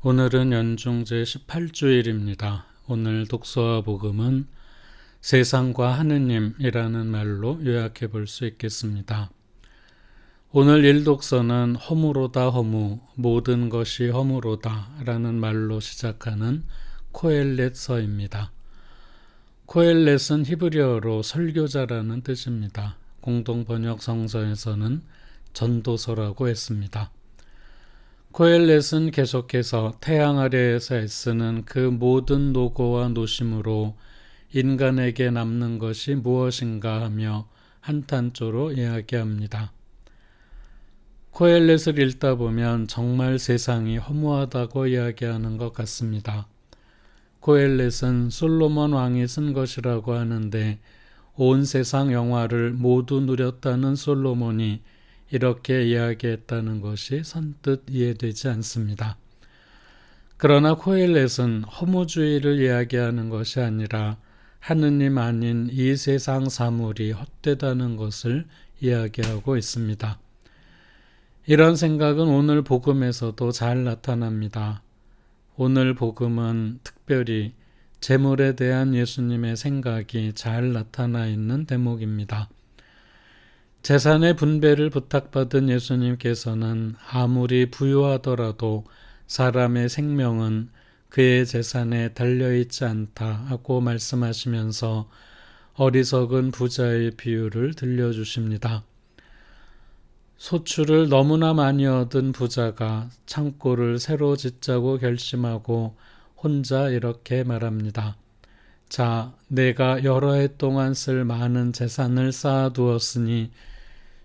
오늘은 연중 제18주일입니다. 오늘 독서와 복음은 세상과 하느님이라는 말로 요약해 볼 수 있겠습니다. 오늘 일독서는 허무로다 허무, 모든 것이 허무로다 라는 말로 시작하는 코엘렛서입니다. 코엘렛은 히브리어로 설교자라는 뜻입니다. 공동번역 성서에서는 전도서라고 했습니다. 코엘렛은 계속해서 태양 아래에서 애쓰는 그 모든 노고와 노심으로 인간에게 남는 것이 무엇인가 하며 한탄조로 이야기합니다. 코엘렛을 읽다 보면 정말 세상이 허무하다고 이야기하는 것 같습니다. 코엘렛은 솔로몬 왕이 쓴 것이라고 하는데 온 세상 영화를 모두 누렸다는 솔로몬이 이렇게 이야기했다는 것이 선뜻 이해되지 않습니다. 그러나 코엘렛은 허무주의를 이야기하는 것이 아니라 하느님 아닌 이 세상 사물이 헛되다는 것을 이야기하고 있습니다. 이런 생각은 오늘 복음에서도 잘 나타납니다. 오늘 복음은 특별히 재물에 대한 예수님의 생각이 잘 나타나 있는 대목입니다. 재산의 분배를 부탁받은 예수님께서는 아무리 부유하더라도 사람의 생명은 그의 재산에 달려있지 않다 하고 말씀하시면서 어리석은 부자의 비유를 들려주십니다. 소출을 너무나 많이 얻은 부자가 창고를 새로 짓자고 결심하고 혼자 이렇게 말합니다. 자, 내가 여러 해 동안 쓸 많은 재산을 쌓아두었으니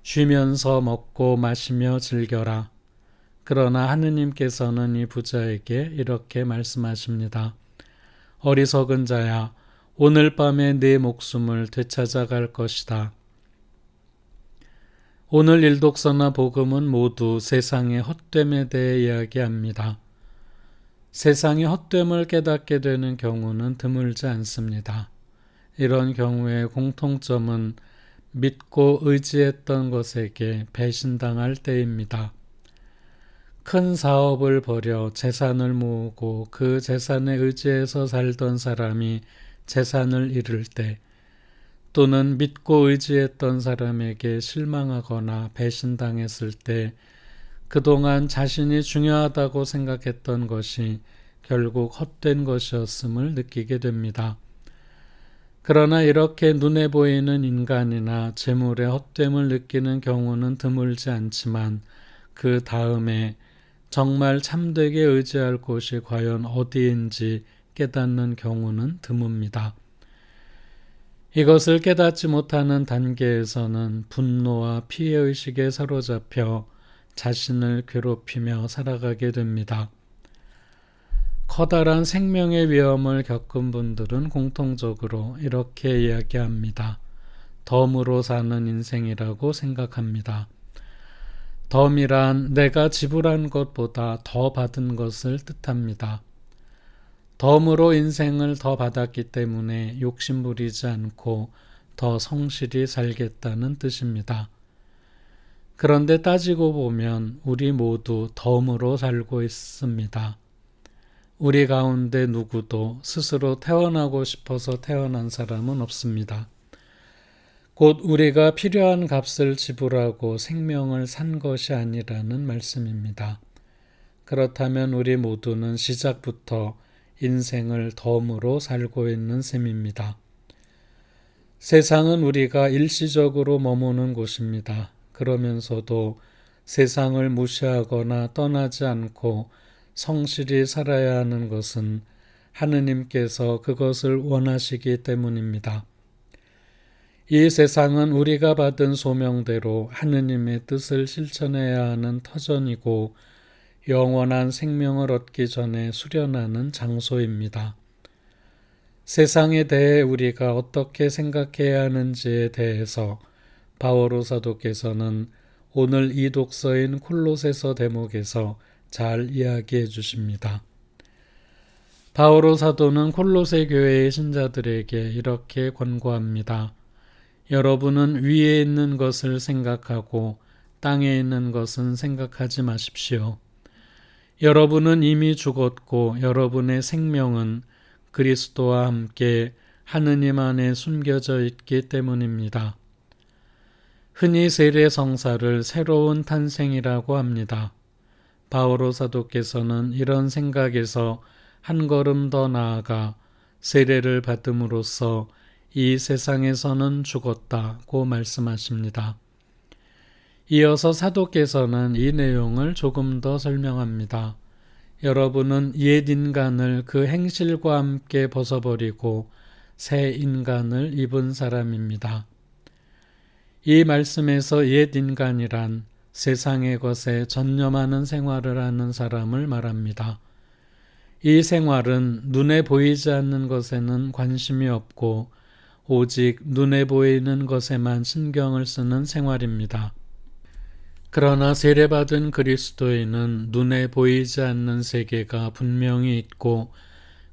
쉬면서 먹고 마시며 즐겨라. 그러나 하느님께서는 이 부자에게 이렇게 말씀하십니다. 어리석은 자야, 오늘 밤에 네 목숨을 되찾아갈 것이다. 오늘 일독서나 복음은 모두 세상의 헛됨에 대해 이야기합니다. 세상의 헛됨을 깨닫게 되는 경우는 드물지 않습니다. 이런 경우의 공통점은 믿고 의지했던 것에게 배신당할 때입니다. 큰 사업을 벌여 재산을 모으고 그 재산에 의지해서 살던 사람이 재산을 잃을 때, 또는 믿고 의지했던 사람에게 실망하거나 배신당했을 때 그동안 자신이 중요하다고 생각했던 것이 결국 헛된 것이었음을 느끼게 됩니다. 그러나 이렇게 눈에 보이는 인간이나 재물의 헛됨을 느끼는 경우는 드물지 않지만 그 다음에 정말 참되게 의지할 곳이 과연 어디인지 깨닫는 경우는 드뭅니다. 이것을 깨닫지 못하는 단계에서는 분노와 피해의식에 사로잡혀 자신을 괴롭히며 살아가게 됩니다. 커다란 생명의 위험을 겪은 분들은 공통적으로 이렇게 이야기합니다. 덤으로 사는 인생이라고 생각합니다. 덤이란 내가 지불한 것보다 더 받은 것을 뜻합니다. 덤으로 인생을 더 받았기 때문에 욕심부리지 않고 더 성실히 살겠다는 뜻입니다. 그런데 따지고 보면 우리 모두 덤으로 살고 있습니다. 우리 가운데 누구도 스스로 태어나고 싶어서 태어난 사람은 없습니다. 곧 우리가 필요한 값을 지불하고 생명을 산 것이 아니라는 말씀입니다. 그렇다면 우리 모두는 시작부터 인생을 덤으로 살고 있는 셈입니다. 세상은 우리가 일시적으로 머무는 곳입니다. 그러면서도 세상을 무시하거나 떠나지 않고 성실히 살아야 하는 것은 하느님께서 그것을 원하시기 때문입니다. 이 세상은 우리가 받은 소명대로 하느님의 뜻을 실천해야 하는 터전이고 영원한 생명을 얻기 전에 수련하는 장소입니다. 세상에 대해 우리가 어떻게 생각해야 하는지에 대해서 바오로 사도께서는 오늘 이 독서인 콜로새서 대목에서 잘 이야기해 주십니다. 바오로 사도는 콜로새 교회의 신자들에게 이렇게 권고합니다. 여러분은 위에 있는 것을 생각하고 땅에 있는 것은 생각하지 마십시오. 여러분은 이미 죽었고 여러분의 생명은 그리스도와 함께 하느님 안에 숨겨져 있기 때문입니다. 흔히 세례 성사를 새로운 탄생이라고 합니다. 바오로 사도께서는 이런 생각에서 한 걸음 더 나아가 세례를 받음으로써 이 세상에서는 죽었다고 말씀하십니다. 이어서 사도께서는 이 내용을 조금 더 설명합니다. 여러분은 옛 인간을 그 행실과 함께 벗어버리고 새 인간을 입은 사람입니다. 이 말씀에서 옛 인간이란 세상의 것에 전념하는 생활을 하는 사람을 말합니다. 이 생활은 눈에 보이지 않는 것에는 관심이 없고 오직 눈에 보이는 것에만 신경을 쓰는 생활입니다. 그러나 세례받은 그리스도인은 눈에 보이지 않는 세계가 분명히 있고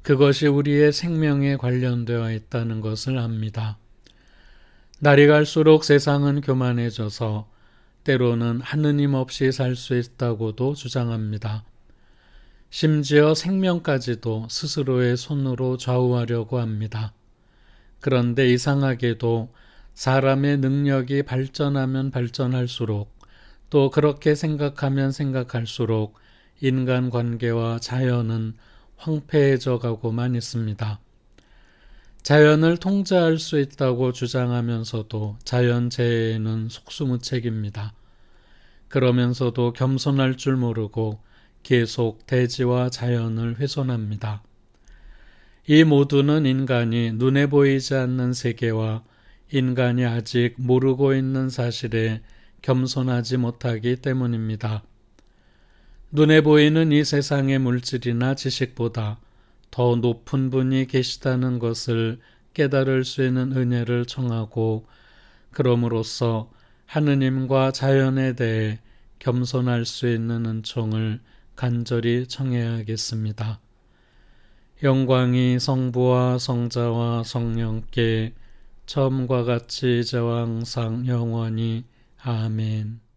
그것이 우리의 생명에 관련되어 있다는 것을 압니다. 날이 갈수록 세상은 교만해져서 때로는 하느님 없이 살 수 있다고도 주장합니다. 심지어 생명까지도 스스로의 손으로 좌우하려고 합니다. 그런데 이상하게도 사람의 능력이 발전하면 발전할수록 또 그렇게 생각하면 생각할수록 인간관계와 자연은 황폐해져 가고만 있습니다. 자연을 통제할 수 있다고 주장하면서도 자연재해에는 속수무책입니다. 그러면서도 겸손할 줄 모르고 계속 대지와 자연을 훼손합니다. 이 모두는 인간이 눈에 보이지 않는 세계와 인간이 아직 모르고 있는 사실에 겸손하지 못하기 때문입니다. 눈에 보이는 이 세상의 물질이나 지식보다 더 높은 분이 계시다는 것을 깨달을 수 있는 은혜를 청하고 그럼으로써 하느님과 자연에 대해 겸손할 수 있는 은총을 간절히 청해야겠습니다. 영광이 성부와 성자와 성령께 처음과 같이 이제와 항상 영원히 아멘.